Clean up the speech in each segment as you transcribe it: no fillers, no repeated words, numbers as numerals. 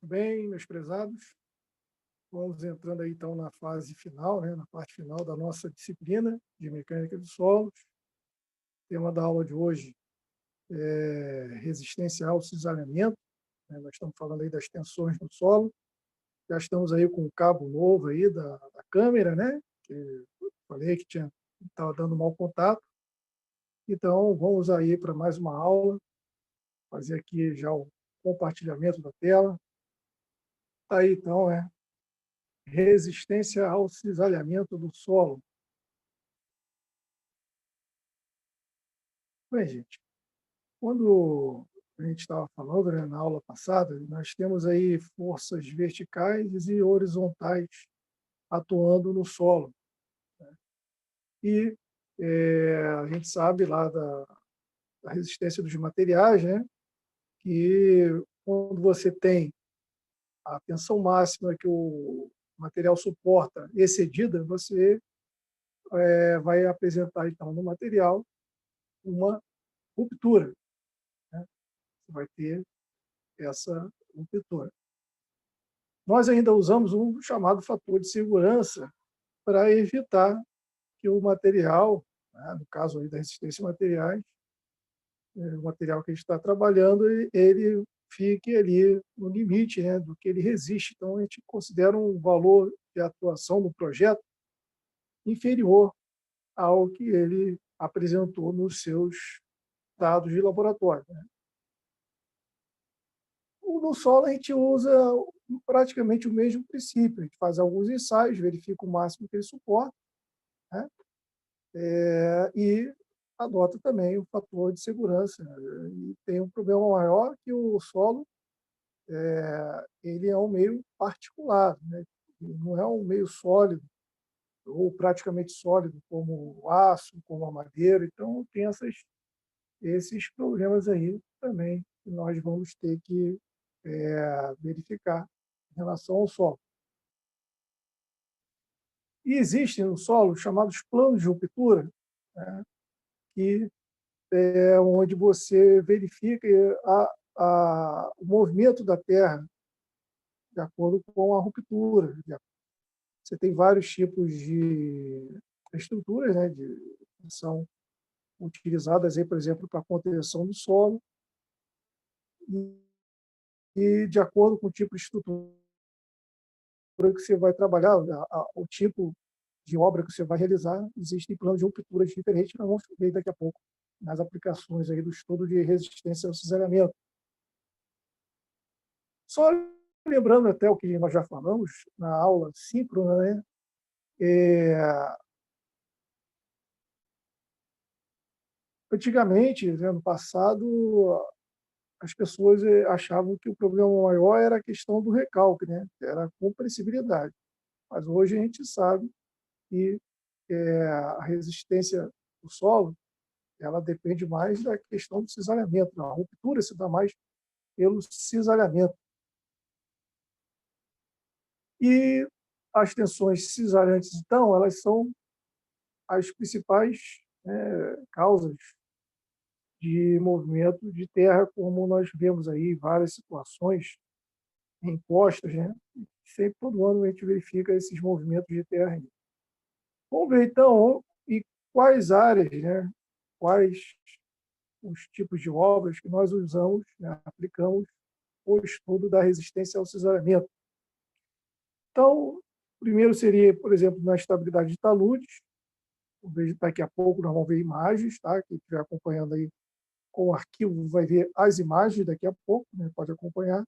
Bem, meus prezados, vamos entrando aí então na fase final, né, na parte final da nossa disciplina de mecânica de solos. O tema da aula de hoje é resistência ao cisalhamento, né? Nós estamos falando aí das tensões no solo. Já estamos aí com o cabo novo aí da câmera, né? Que eu falei que estava dando mau contato. Então, vamos aí para mais uma aula, fazer aqui já o compartilhamento da tela. Tá aí então, resistência ao cisalhamento do solo. Bem, gente, quando a gente estava falando, né, na aula passada, nós temos aí forças verticais e horizontais atuando no solo. E a gente sabe lá da resistência dos materiais, né, que quando você tem a tensão máxima que o material suporta excedida, você vai apresentar, então, no material uma ruptura, né? Você vai ter essa ruptura. Nós ainda usamos um chamado fator de segurança para evitar que o material, né, no caso aí da resistência a materiais, o material que a gente está trabalhando, ele fique ali no limite, né, do que ele resiste. Então, a gente considera um valor de atuação no projeto inferior ao que ele apresentou nos seus dados de laboratório, né? No solo, a gente usa praticamente o mesmo princípio. A gente faz alguns ensaios, verifica o máximo que ele suporta, né? E adota também o fator de segurança, né? E tem um problema maior que o solo, ele é um meio particulado, né? Não é um meio sólido ou praticamente sólido como o aço, como a madeira. Então, tem esses problemas aí também que nós vamos ter que verificar em relação ao solo. E existem no solo chamados planos de ruptura, né, que é onde você verifica o movimento da Terra de acordo com a ruptura. Você tem vários tipos de estruturas, né, que são utilizadas, aí, por exemplo, para a contenção do solo, e de acordo com o tipo de estrutura que você vai trabalhar, o tipo de obra que você vai realizar, existem planos de rupturas diferentes, que nós vamos ver daqui a pouco nas aplicações aí do estudo de resistência ao cisalhamento. Só lembrando até o que nós já falamos na aula síncrona, né? Antigamente, né, no passado, as pessoas achavam que o problema maior era a questão do recalque, né? Era a compressibilidade. Mas hoje a gente sabe que a resistência do solo, ela depende mais da questão do cisalhamento. A ruptura se dá mais pelo cisalhamento. E as tensões cisalhantes, então, elas são as principais, causas de movimento de terra, como nós vemos aí em várias situações em costas, né? Sempre, todo ano, a gente verifica esses movimentos de terra. Vamos ver, então, e quais áreas, né? Quais os tipos de obras que nós usamos, né, aplicamos o estudo da resistência ao cisalhamento. Então, primeiro seria, por exemplo, na estabilidade de taludes. Daqui a pouco nós vamos ver imagens, tá? Quem estiver acompanhando aí com o arquivo vai ver as imagens daqui a pouco, né? Pode acompanhar.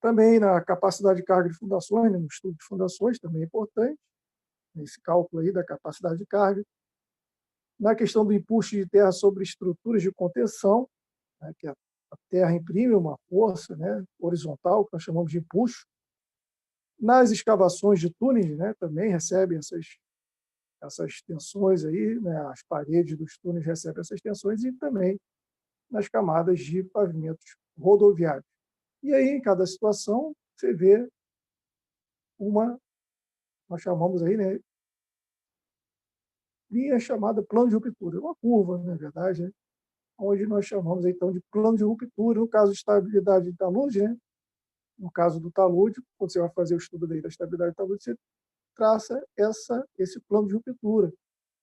Também na capacidade de carga de fundações, né? No estudo de fundações, também é importante, nesse cálculo aí da capacidade de carga. Na questão do empuxo de terra sobre estruturas de contenção, né? Que a terra imprime uma força, né, horizontal, que nós chamamos de empuxo. Nas escavações de túneis, né, também recebem essas tensões aí, né, as paredes dos túneis recebem essas tensões, e também nas camadas de pavimentos rodoviários. E aí, em cada situação, você vê nós chamamos aí, né, linha chamada plano de ruptura, uma curva, na verdade, né, onde nós chamamos então de plano de ruptura. No caso de estabilidade da luz, né, No caso do talude, quando você vai fazer o estudo da estabilidade do talude, você traça esse plano de ruptura.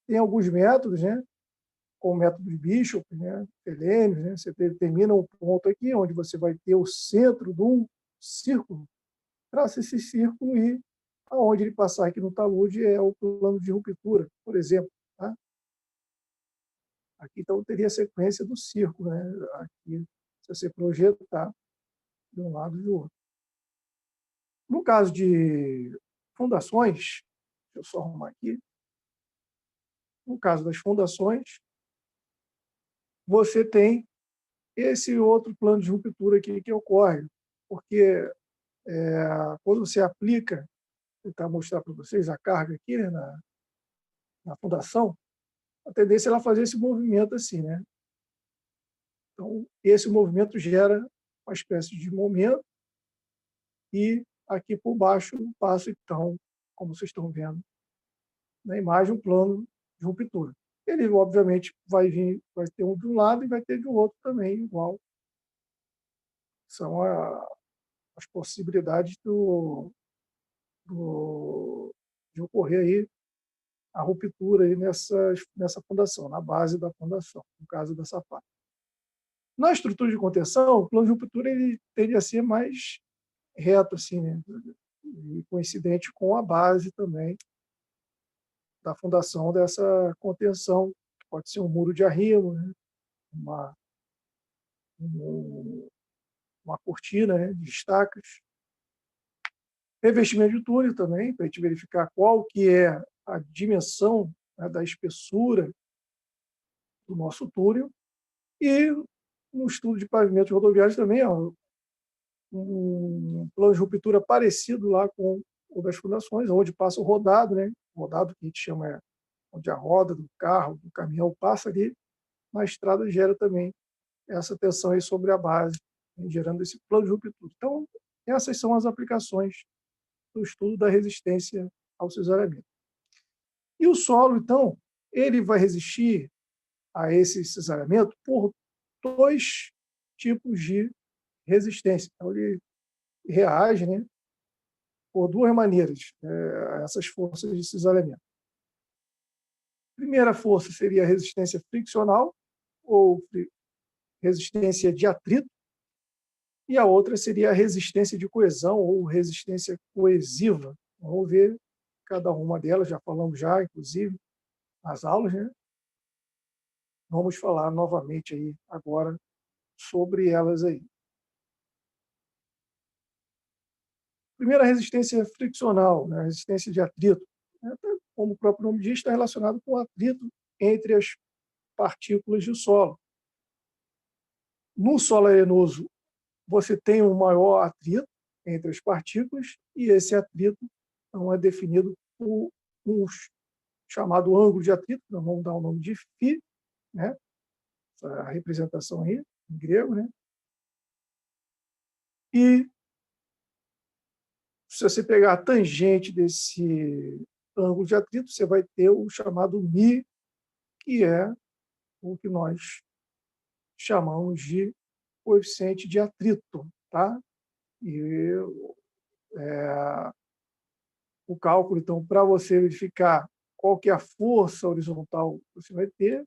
Tem alguns métodos, né, como o método de Bishop, né, Helenius, né, você determina um ponto aqui, onde você vai ter o centro de um círculo, traça esse círculo e aonde ele passar aqui no talude é o plano de ruptura, por exemplo. Tá? Aqui, então, teria a sequência do círculo, né? Aqui, se você projetar de um lado e do outro. No caso de fundações, deixa eu só arrumar aqui. No caso das fundações, você tem esse outro plano de ruptura aqui que ocorre, porque quando você aplica, vou tentar mostrar para vocês a carga aqui, né, na fundação, a tendência é ela fazer esse movimento assim, né? Então, esse movimento gera uma espécie de momento e aqui por baixo passa, então, como vocês estão vendo na imagem, um plano de ruptura. Ele, obviamente, vai ter um de um lado e vai ter de outro também, igual. São as possibilidades de ocorrer aí a ruptura aí nessa fundação, na base da fundação, no caso dessa parte. Na estrutura de contenção, o plano de ruptura ele tende a ser mais reto, assim, né? E coincidente com a base também da fundação dessa contenção. Pode ser um muro de arrimo, né? uma cortina, né, de estacas. Revestimento de túnel também, para a gente verificar qual que é a dimensão, né, da espessura do nosso túnel. E no estudo de pavimentos rodoviários também, ó, um plano de ruptura parecido lá com o das fundações, onde passa o rodado, né? O rodado que a gente chama onde a roda do carro, do caminhão passa ali, na estrada gera também essa tensão aí sobre a base, né, gerando esse plano de ruptura. Então, essas são as aplicações do estudo da resistência ao cisalhamento. E o solo, então, ele vai resistir a esse cisalhamento por dois tipos de resistência. Então, ele reage, né, por duas maneiras a essas forças de cisalhamento. A primeira força seria a resistência friccional, ou resistência de atrito, e a outra seria a resistência de coesão, ou resistência coesiva. Vamos ver cada uma delas, já falamos já, inclusive, nas aulas, né? Vamos falar novamente aí agora sobre elas aí. Primeiro, a resistência friccional, né? A resistência de atrito. Como o próprio nome diz, está relacionado com o atrito entre as partículas do solo. No solo arenoso, você tem um maior atrito entre as partículas e esse atrito não é definido por um chamado ângulo de atrito, nós vamos dar o nome de φ, né? Essa representação aí, em grego, né? E se você pegar a tangente desse ângulo de atrito, você vai ter o chamado μ, que é o que nós chamamos de coeficiente de atrito, tá? E o cálculo, então, para você verificar qual que é a força horizontal que você vai ter,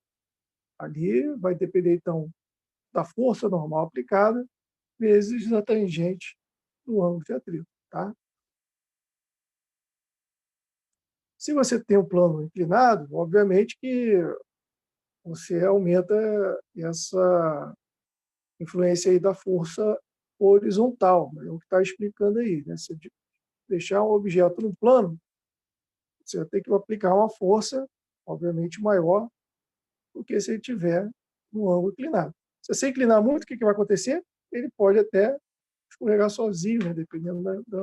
ali vai depender, então, da força normal aplicada vezes a tangente do ângulo de atrito, tá? Se você tem um plano inclinado, obviamente que você aumenta essa influência aí da força horizontal, é o que está explicando aí, né? Se deixar um objeto no plano, você vai ter que aplicar uma força, obviamente, maior do que se ele tiver no ângulo inclinado. Se você inclinar muito, o que vai acontecer? Ele pode até escorregar sozinho, né? Dependendo da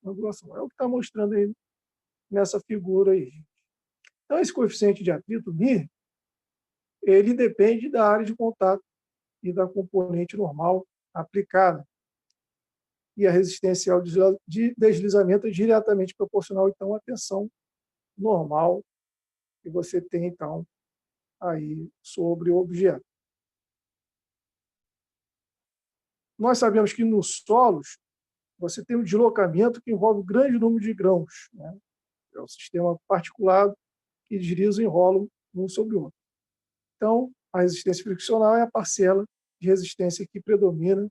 angulação. É o que está mostrando aí nessa figura aí. Então, esse coeficiente de atrito, μ, ele depende da área de contato e da componente normal aplicada. E a resistência ao deslizamento é diretamente proporcional, então, à tensão normal que você tem, então, aí sobre o objeto. Nós sabemos que nos solos, você tem um deslocamento que envolve um grande número de grãos, né? É um sistema particulado que deslizam e enrolam um sobre o outro. Então, a resistência friccional é a parcela de resistência que predomina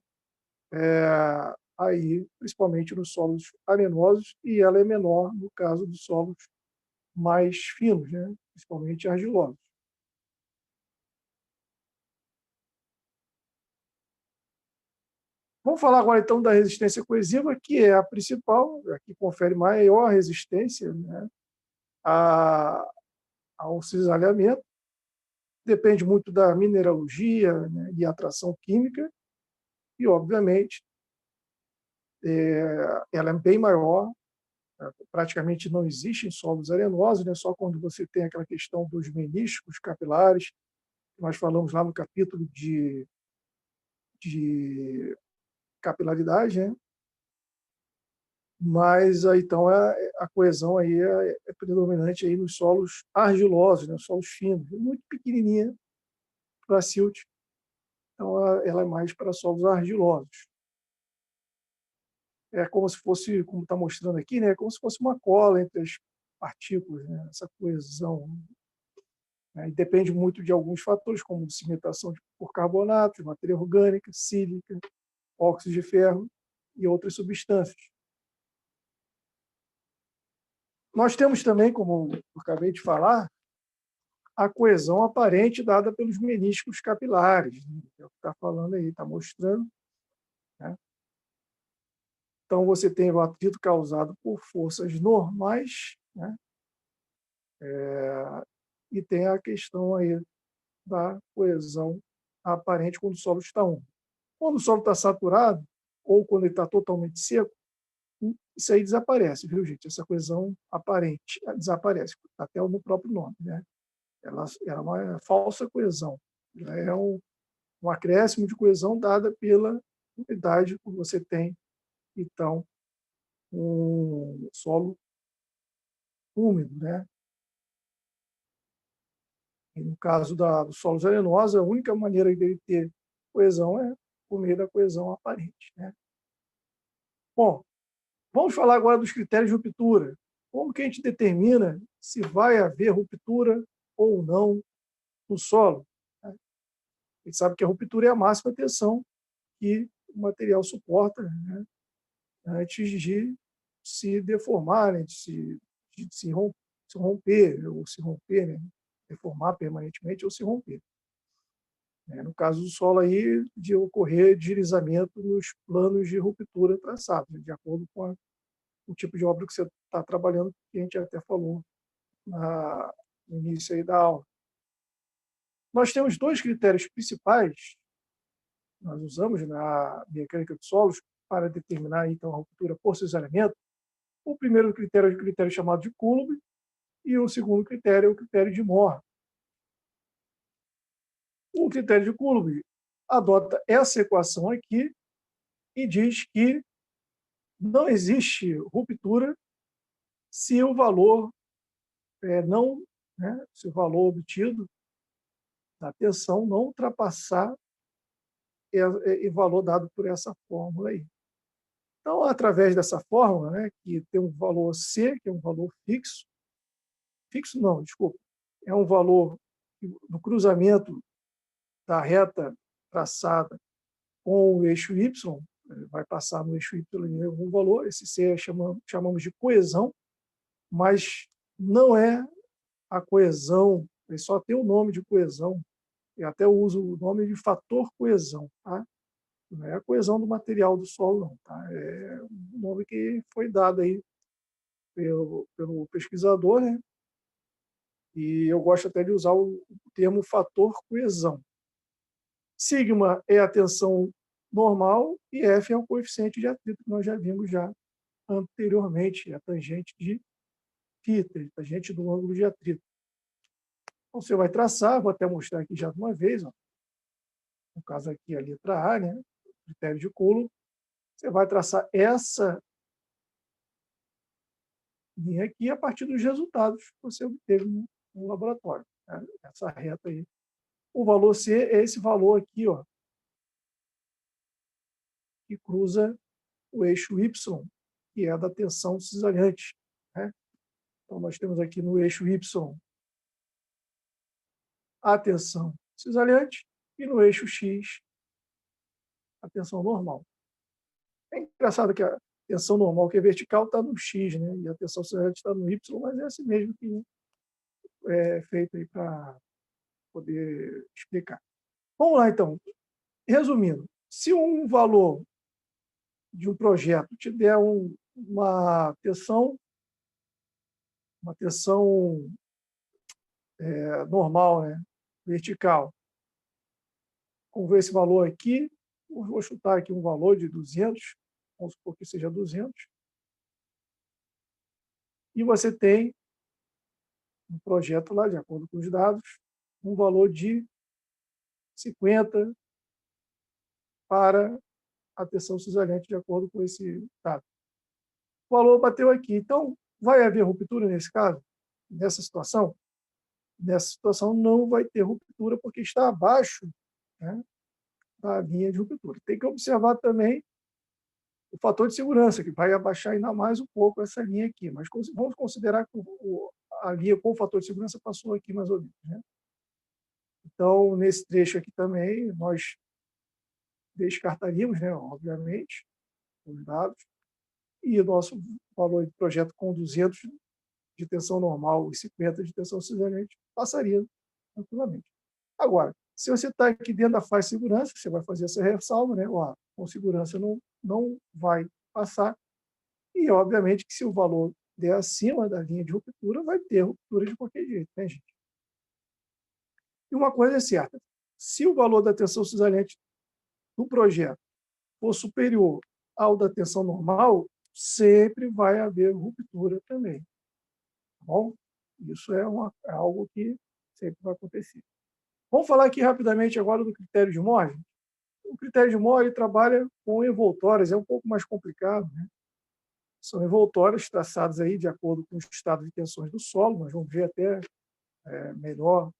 aí, principalmente nos solos arenosos, e ela é menor no caso dos solos mais finos, né? Principalmente argilosos. Vamos falar agora, então, da resistência coesiva, que é a principal, a que confere maior resistência, né, ao cisalhamento. Depende muito da mineralogia, né, e atração química, e, obviamente, ela é bem maior, praticamente não existe em solos arenosos, né, só quando você tem aquela questão dos meniscos capilares, que nós falamos lá no capítulo de capilaridade, né? Mas então a coesão aí é predominante aí nos solos argilosos, né? Solos finos, muito pequenininha para silt, então ela é mais para solos argilosos. É como se fosse, como está mostrando aqui, né? É como se fosse uma cola entre as partículas, né? Essa coesão, né? E depende muito de alguns fatores, como cimentação por carbonato, matéria orgânica, sílica, óxido de ferro e outras substâncias. Nós temos também, como eu acabei de falar, a coesão aparente dada pelos meniscos capilares, né? É o que está falando aí, está mostrando, né? Então, você tem o atrito causado por forças normais, né? E tem a questão aí da coesão aparente quando o solo está úmido. Quando o solo está saturado, ou quando ele está totalmente seco, isso aí desaparece, viu, gente? Essa coesão aparente desaparece, até no próprio nome, né? Ela é uma falsa coesão. Ela é um acréscimo de coesão dada pela umidade que você tem, então, um solo úmido, né? E no caso dos solos arenosos, a única maneira dele ter coesão é por meio da coesão aparente, né? Bom, vamos falar agora dos critérios de ruptura. Como que a gente determina se vai haver ruptura ou não no solo, né? A gente sabe que a ruptura é a máxima tensão que o material suporta, né, antes de se deformar, né, de se romper, ou se romper, né, deformar permanentemente ou se romper. No caso do solo, aí, de ocorrer deslizamento nos planos de ruptura traçados, né, de acordo com o tipo de obra que você está trabalhando, que a gente até falou no início aí da aula. Nós temos dois critérios principais, nós usamos na mecânica de solos para determinar, então, a ruptura por cisalhamento. O primeiro critério é o critério chamado de Coulomb, e o segundo critério é o critério de Mohr. O critério de Coulomb adota essa equação aqui e diz que não existe ruptura se o valor não, né, se o valor obtido da tensão não ultrapassar o valor dado por essa fórmula aí. Então, através dessa fórmula, né, que tem um valor C, que é um valor fixo, fixo não, desculpa, é um valor do cruzamento da reta traçada com o eixo Y, vai passar no eixo Y em algum valor, esse C chamamos de coesão, mas não é a coesão, ele só tem o nome de coesão, e até uso o nome de fator coesão, tá? Não é a coesão do material do solo, não, tá? É um nome que foi dado aí pelo pesquisador, né? E eu gosto até de usar o termo fator coesão. Sigma é a tensão normal e F é o coeficiente de atrito que nós já vimos já anteriormente, a tangente de θ, a tangente do ângulo de atrito. Então, você vai traçar, vou até mostrar aqui já de uma vez, ó. No caso aqui a letra A, né? Critério de Coulomb. Você vai traçar essa linha aqui a partir dos resultados que você obteve no laboratório, né? Essa reta aí. O valor C é esse valor aqui, ó, que cruza o eixo Y, que é da tensão cisalhante, né? Então, nós temos aqui no eixo Y a tensão cisalhante e no eixo X a tensão normal. É engraçado que a tensão normal, que é vertical, está no X, né? E a tensão cisalhante está no Y, mas é assim mesmo que é feito aí para poder explicar. Vamos lá, então. Resumindo, se um valor de um projeto te der uma tensão normal, né? Vertical, vamos ver esse valor aqui, vou chutar aqui um valor de 200, vamos supor que seja 200, e você tem um projeto lá, de acordo com os dados, um valor de 50 para a tensão cisalhante, de acordo com esse dado. O valor bateu aqui. Então, vai haver ruptura nesse caso? Nessa situação? Nessa situação não vai ter ruptura, porque está abaixo, né, da linha de ruptura. Tem que observar também o fator de segurança, que vai abaixar ainda mais um pouco essa linha aqui. Mas vamos considerar que a linha com o fator de segurança passou aqui mais ou menos, né? Então, nesse trecho aqui também, nós descartaríamos, né, obviamente, os dados, e o nosso valor de projeto com 200 de tensão normal e 50 de tensão cisalhante passaria tranquilamente. Agora, se você está aqui dentro da faixa de segurança, você vai fazer essa ressalva, né? Ó, com segurança não vai passar, e obviamente que se o valor der acima da linha de ruptura, vai ter ruptura de qualquer jeito, né, gente? E uma coisa é certa, se o valor da tensão cisalhante do projeto for superior ao da tensão normal, sempre vai haver ruptura também. Tá bom? Isso é algo que sempre vai acontecer. Vamos falar aqui rapidamente agora do critério de Mohr. O critério de Mohr trabalha com envoltórias, é um pouco mais complicado, né? São envoltórias traçadas aí de acordo com o estado de tensões do solo, nós vamos ver até melhor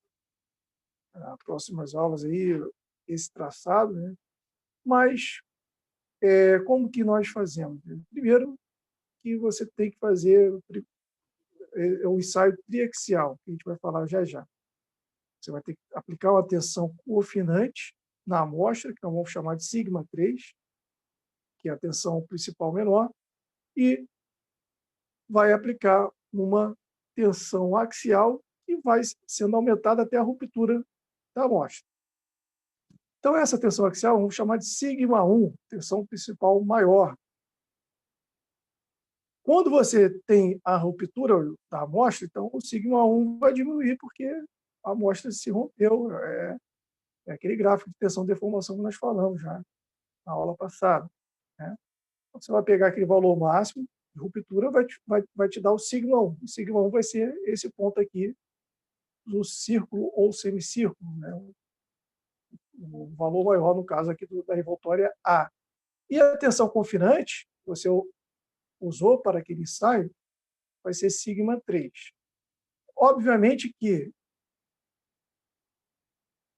nas próximas aulas aí esse traçado, né? Mas como que nós fazemos? Primeiro, que você tem que fazer o ensaio triaxial, que a gente vai falar já já. Você vai ter que aplicar uma tensão confinante na amostra, que nós vamos chamar de sigma 3, que é a tensão principal menor, e vai aplicar uma tensão axial que vai sendo aumentada até a ruptura da amostra. Então, essa tensão axial vamos chamar de sigma 1, tensão principal maior. Quando você tem a ruptura da amostra, então o sigma 1 vai diminuir, porque a amostra se rompeu. É aquele gráfico de tensão-deformação que nós falamos já na aula passada, né? Então, você vai pegar aquele valor máximo de ruptura, vai te dar o sigma 1. O sigma 1 vai ser esse ponto aqui do círculo ou semicírculo, né? O valor maior, no caso aqui da envoltória A. E a tensão confinante, que você usou para aquele ensaio, vai ser sigma 3. Obviamente que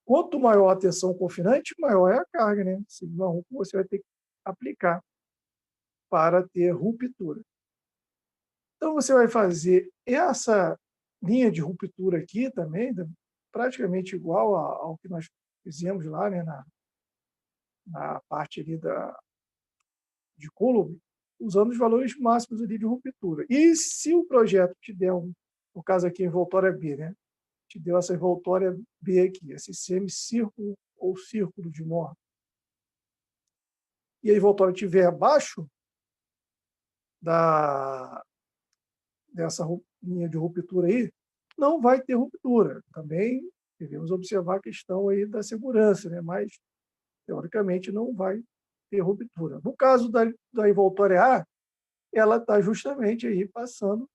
quanto maior a tensão confinante, maior é a carga, né? Sigma 1 que você vai ter que aplicar para ter ruptura. Então, você vai fazer essa linha de ruptura aqui também, praticamente igual ao que nós fizemos lá, né, na parte ali de Coulomb, usando os valores máximos ali de ruptura. E se o projeto te der, no caso aqui, a envoltória B, né, te deu essa envoltória B aqui, esse semicírculo ou círculo de Mohr, e a envoltória estiver abaixo dessa linha de ruptura aí, não vai ter ruptura. Também devemos observar a questão aí da segurança, né? Mas, teoricamente, não vai ter ruptura. No caso da envoltória A, ela está justamente aí passando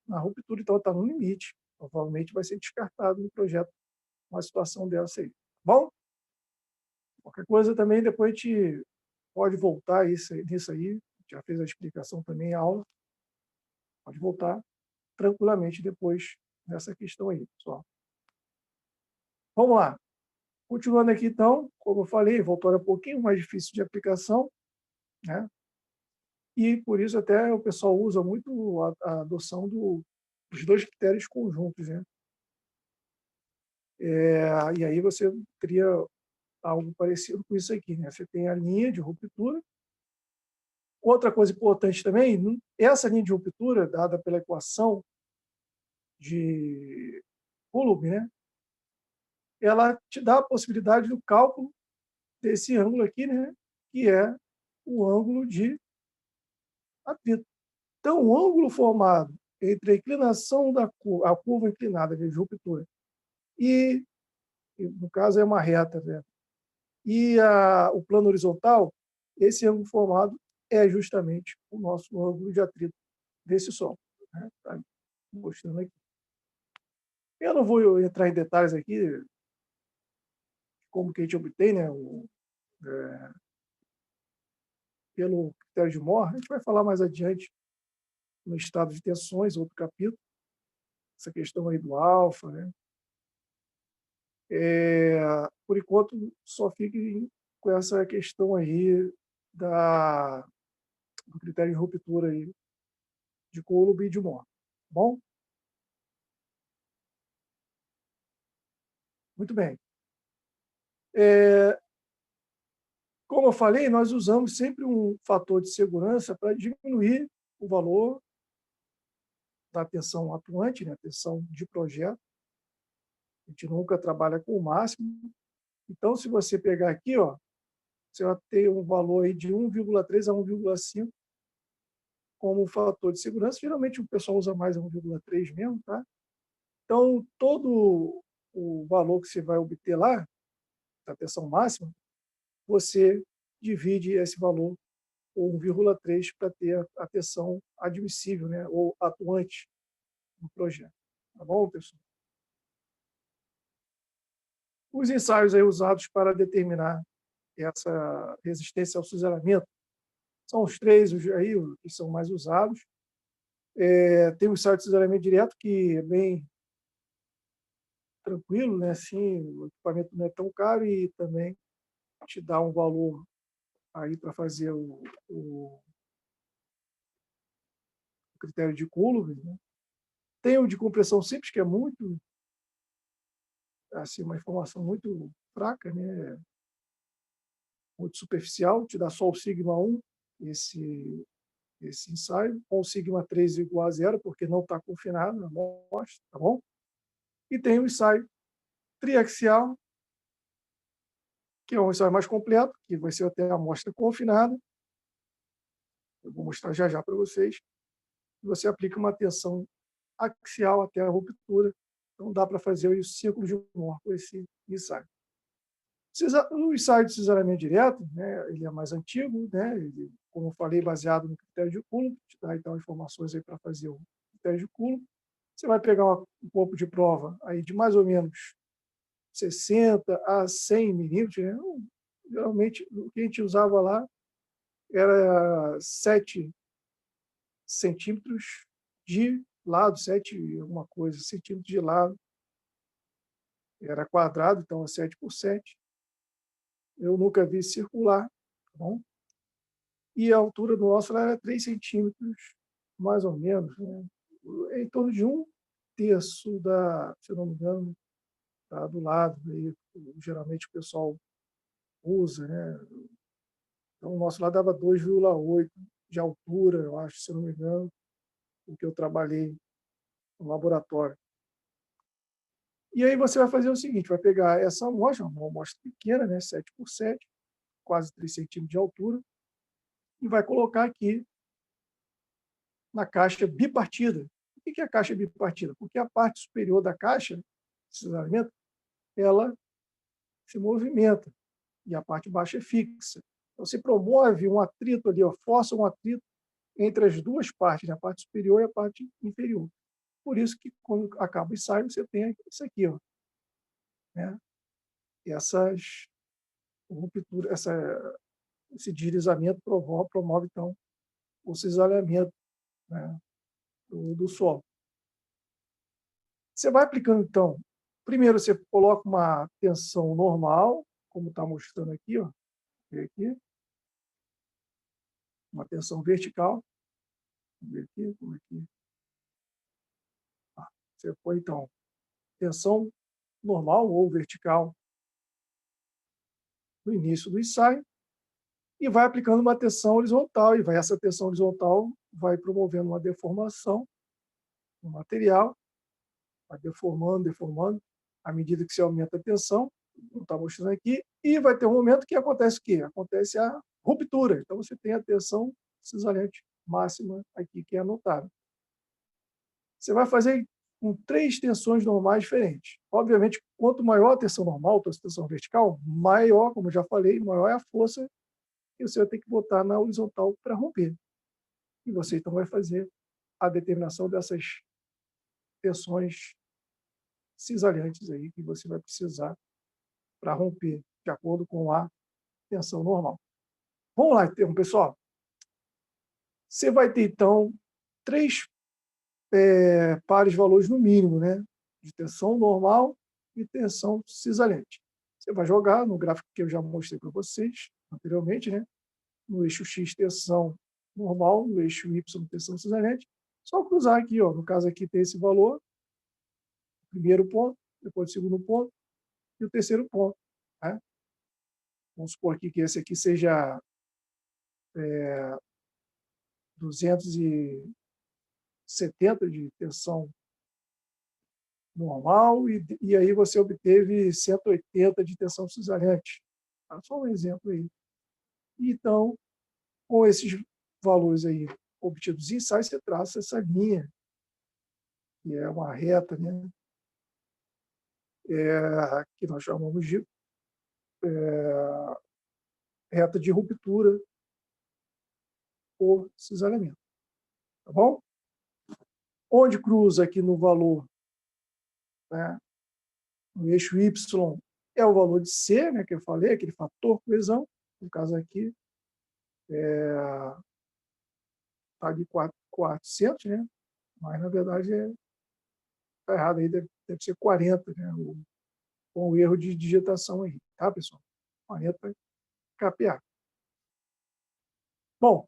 na ruptura, então está no limite. Provavelmente vai ser descartado no projeto uma situação dessa aí. Tá bom? Qualquer coisa também, depois a gente pode voltar nisso aí. Já fez a explicação também em aula. Pode voltar tranquilamente depois nessa questão aí, pessoal. Vamos lá. Continuando aqui, então, como eu falei, envoltória é um pouquinho mais difícil de aplicação, né? e por isso até o pessoal usa muito a adoção dos dois critérios conjuntos, né? E aí você teria algo parecido com isso aqui, né? Você tem a linha de ruptura. Outra coisa importante também, essa linha de ruptura, dada pela equação de Coulomb, né? Ela te dá a possibilidade do cálculo desse ângulo aqui, né? Que é o ângulo de atrito. Então, o ângulo formado entre a inclinação a curva inclinada de ruptura e, no caso, é uma reta, né? E o plano horizontal, esse ângulo formado é justamente o nosso ângulo de atrito desse solo. Né? Tá mostrando aqui. Eu não vou entrar em detalhes aqui de como que a gente obtém, né, pelo critério de Mohr. A gente vai falar mais adiante no estado de tensões, outro capítulo, essa questão aí do alfa, né? Por enquanto, só fique com essa questão aí do critério de ruptura aí de Coulomb e de Mohr. Tá bom? Muito bem. Como eu falei, nós usamos sempre um fator de segurança para diminuir o valor da tensão atuante, né, a tensão de projeto. A gente nunca trabalha com o máximo. Então, se você pegar aqui, ó, você vai ter um valor aí de 1,3 a 1,5 como fator de segurança. Geralmente o pessoal usa mais 1,3 mesmo, tá? Então, todo o valor que você vai obter lá, da tensão máxima, você divide esse valor por 1,3 para ter a tensão admissível, né, ou atuante no projeto. Tá bom, pessoal? Os ensaios aí usados para determinar essa resistência ao cisalhamento são os três aí que são mais usados. Tem o ensaio de cisalhamento direto, que é bem tranquilo, né? Assim, o equipamento não é tão caro e também te dá um valor aí para fazer o critério de Coulomb, né? Tem o de compressão simples, que é muito, assim, uma informação muito fraca, né? Muito superficial, te dá só o sigma 1, esse ensaio, com o sigma 3 igual a zero, porque não está confinado na amostra, tá bom? E tem o ensaio triaxial, que é um ensaio mais completo, que vai ser até a amostra confinada. Eu vou mostrar já já para vocês. Você aplica uma tensão axial até a ruptura, então dá para fazer o círculo de Mohr com esse ensaio. O ensaio de cisalhamento direto, né, ele é mais antigo, né, ele, como eu falei, baseado no critério de Coulomb, te dá então informações aí para fazer o critério de Coulomb. Você vai pegar um corpo de prova aí de mais ou menos 60 a 100 milímetros, né? Geralmente o que a gente usava lá era 7 centímetros de lado, 7 alguma coisa, centímetros de lado. Era quadrado, então é 7 por 7. Eu nunca vi circular, tá bom? E a altura do nosso era 3 centímetros, mais ou menos, né? Em torno de um terço se eu não me engano, tá do lado. Aí, geralmente o pessoal usa, né? Então, o nosso lá dava 2,8 de altura, eu acho, se eu não me engano, o que eu trabalhei no laboratório. E aí você vai fazer o seguinte, vai pegar essa amostra, uma amostra pequena, né, 7 por 7, quase 3 centímetros de altura, e vai colocar aqui na caixa bipartida. O que é a caixa bipartida? Porque a parte superior da caixa, esse alimento, ela se movimenta e a parte baixa é fixa. Então, você promove um atrito ali, ó, força um atrito entre as duas partes, né, a parte superior e a parte inferior. Por isso que, quando acaba o ensaio, você tem isso aqui, ó, né? Essas rupturas, esse deslizamento promove, então, o cisalhamento, né, do solo. Você vai aplicando, então, primeiro você coloca uma tensão normal, como está mostrando aqui, ó, aqui, uma tensão vertical. Vamos ver aqui, como é que... Você põe, então, tensão normal ou vertical no início do ensaio e vai aplicando uma tensão horizontal, e essa tensão horizontal vai promovendo uma deformação no material, vai deformando, deformando, à medida que você aumenta a tensão, não está mostrando aqui, e vai ter um momento que acontece o quê? Acontece a ruptura. Então, você tem a tensão cisalhante máxima aqui, que é anotada. Você vai fazer com 3 tensões normais diferentes. Obviamente, quanto maior a tensão normal, a tensão vertical, maior, como eu já falei, maior é a força que você vai ter que botar na horizontal para romper. E você, então, vai fazer a determinação dessas tensões cisalhantes aí que você vai precisar para romper, de acordo com a tensão normal. Vamos lá, então, pessoal. Você vai ter, então, 3 pares de valores no mínimo, né? De tensão normal e tensão cisalhante. Você vai jogar no gráfico que eu já mostrei para vocês anteriormente, né? No eixo X, tensão normal, no eixo Y, tensão cisalhante. Só cruzar aqui, ó. No caso aqui tem esse valor, primeiro ponto, depois o segundo ponto e o terceiro ponto, né? Vamos supor aqui que esse aqui seja 270 de tensão normal e aí você obteve 180 de tensão cisalhante. Só um exemplo aí. Então, com esses valores aí obtidos em ensaio, você traça essa linha, que é uma reta, né? Que nós chamamos de reta de ruptura por cisalhamento. Tá bom? Onde cruza aqui no valor, né, no eixo Y, é o valor de C, né, que eu falei, aquele fator coesão. No caso aqui, está de 400, né? Mas, na verdade, está errado aí, deve ser 40, né? Com o erro de digitação aí, tá, pessoal? 40 kPa. Bom,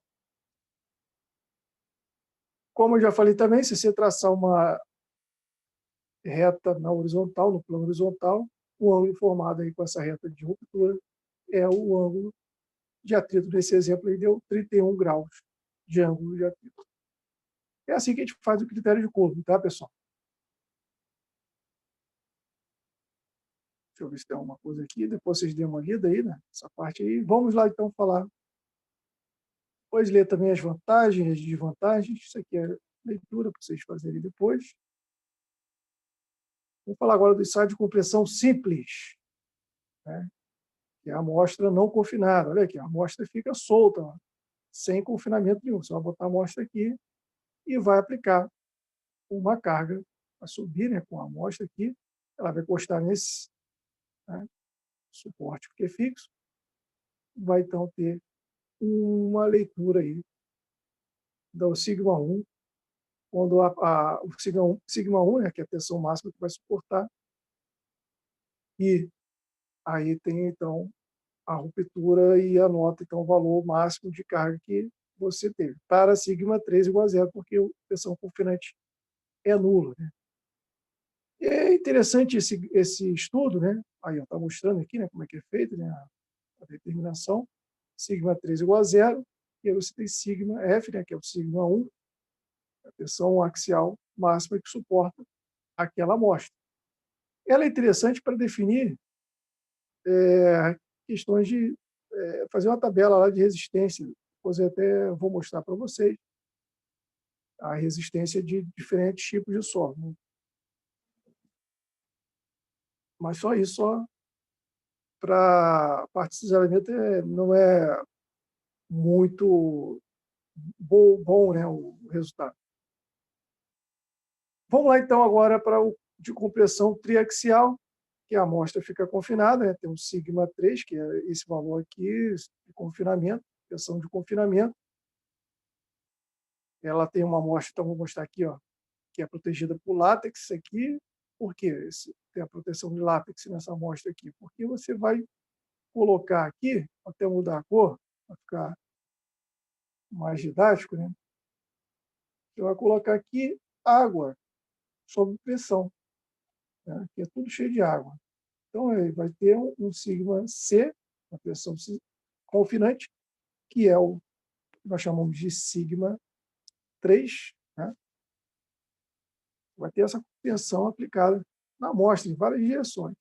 como eu já falei também, se você traçar uma reta na horizontal, no plano horizontal, o ângulo formado aí com essa reta de ruptura é o ângulo de atrito. Nesse exemplo aí deu 31 graus de ângulo de atrito. É assim que a gente faz o critério de Coulomb, tá, pessoal? Deixa eu ver se tem alguma coisa aqui, depois vocês dêem uma lida aí, né? Essa parte aí. Vamos lá, então, falar. Depois ler também as vantagens, as desvantagens. Isso aqui é leitura para vocês fazerem depois. Vamos falar agora do ensaio de compressão simples, né? Que é a amostra não confinada. Olha aqui, a amostra fica solta, ó, sem confinamento nenhum. Você vai botar a amostra aqui e vai aplicar uma carga, vai subir, né, com a amostra aqui, ela vai encostar nesse, né, suporte que é fixo, vai então ter uma leitura aí do sigma 1, quando o sigma 1, né, que é a tensão máxima que vai suportar, e aí tem então a ruptura e anota então o valor máximo de carga que você teve. Para sigma 3 igual a zero, porque a tensão confinante é nula, né? E é interessante esse estudo, né? Aí está mostrando aqui, né, como é que é feito, né, a determinação. Sigma 3 igual a zero, e aí você tem sigma F, né, que é o sigma 1, a tensão axial máxima que suporta aquela amostra. Ela é interessante para definir questões de fazer uma tabela lá de resistência. Depois eu até vou mostrar para vocês a resistência de diferentes tipos de solo, né? Mas só isso, só para a parte de cisalhamento não é muito bom, né, o resultado. Vamos lá, então, agora para o de compressão triaxial, que a amostra fica confinada, né? Tem um sigma 3, que é esse valor aqui, de confinamento, pressão de confinamento. Ela tem uma amostra, então vou mostrar aqui, ó, que é protegida por látex aqui. Por quê? Tem a proteção de látex nessa amostra aqui? Porque você vai colocar aqui, até mudar a cor, vai ficar mais didático, né? Você vai colocar aqui água sob pressão, né? Aqui é tudo cheio de água. Então, vai ter um sigma C, a pressão confinante, que é o que nós chamamos de sigma 3, né? Vai ter essa tensão aplicada na amostra, em várias direções.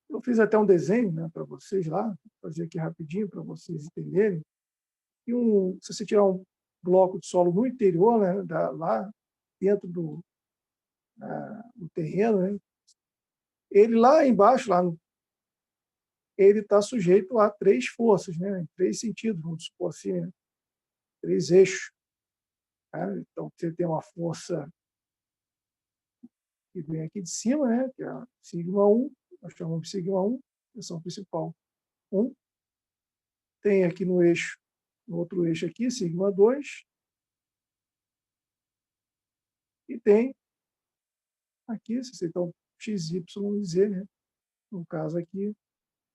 Eu fiz até um desenho, né, para vocês lá, vou fazer aqui rapidinho para vocês entenderem. E se você tirar um bloco de solo no interior, né, lá dentro do terreno, né, ele lá embaixo, ele está sujeito a 3 forças, né, em 3 sentidos, vamos supor assim, né, 3 eixos. Né? Então, você tem uma força que vem aqui de cima, né, que é a sigma 1, nós chamamos de sigma 1, tensão principal 1. Tem aqui no outro eixo aqui, sigma 2, e tem aqui, se você então x, y e z, né, no caso aqui,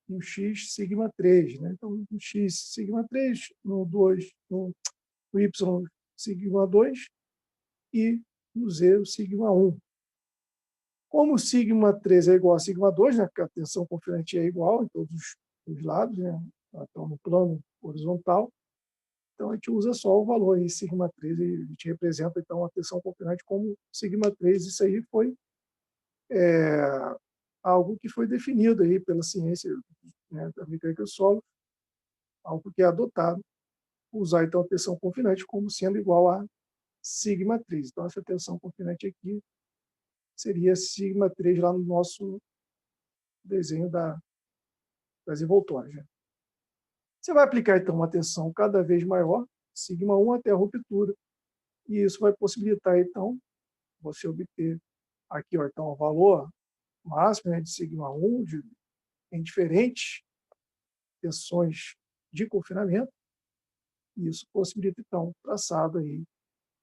no x sigma 3, né? Então, no x sigma 3, no 2, no y sigma 2 e no z o sigma 1. Como o sigma 3 é igual a sigma 2, né, porque a tensão confinante é igual em todos os lados, né, então no plano horizontal, então a gente usa só o valor aí, sigma 3, e a gente representa então a tensão confinante como sigma 3. Isso aí foi algo que foi definido aí pela ciência, né, da mecânica do solo, algo que é adotado, usar então a tensão confinante como sendo igual a sigma 3. Então essa tensão confinante aqui seria sigma 3 lá no nosso desenho das envoltórias. Né? Você vai aplicar, então, uma tensão cada vez maior, sigma 1 até a ruptura, e isso vai possibilitar, então, você obter aqui, ó, então, o valor máximo, né, de sigma 1 em diferentes tensões de confinamento, e isso possibilita, então, o traçado aí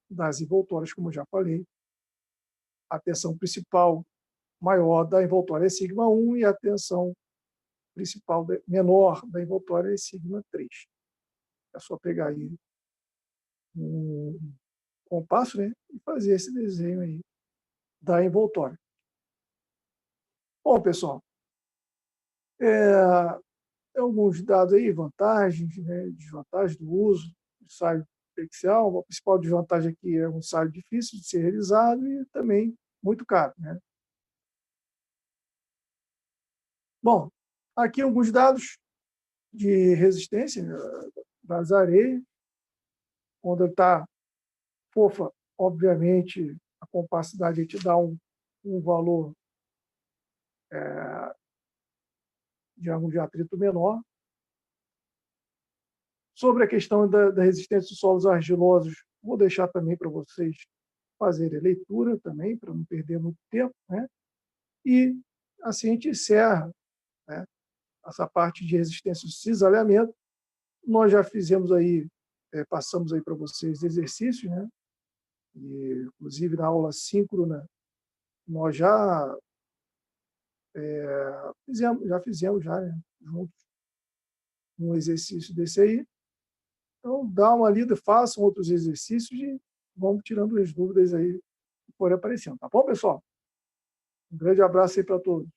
das envoltórias, como eu já falei. A tensão principal maior da envoltória é sigma 1 e a tensão principal menor da envoltória é sigma 3. É só pegar aí um compasso, né, e fazer esse desenho aí da envoltória. Bom, pessoal, alguns dados aí, vantagens, né, desvantagens do uso do ensaio superficial. A principal desvantagem aqui é um ensaio difícil de ser realizado e também muito caro, né? Bom, aqui alguns dados de resistência, né, das areias. Quando está fofa, obviamente, a compacidade te dá um valor de ângulo de atrito menor. Sobre a questão da resistência dos solos argilosos, vou deixar também para vocês fazerem a leitura também, para não perder muito tempo, né? E assim a gente encerra, né, essa parte de resistência de cisalhamento. Nós já fizemos aí, passamos aí para vocês exercícios, né? E, inclusive, na aula síncrona, nós fizemos né, juntos um exercício desse aí. Então, dá uma lida, façam outros exercícios e vamos tirando as dúvidas aí que forem aparecendo. Tá bom, pessoal? Um grande abraço aí para todos.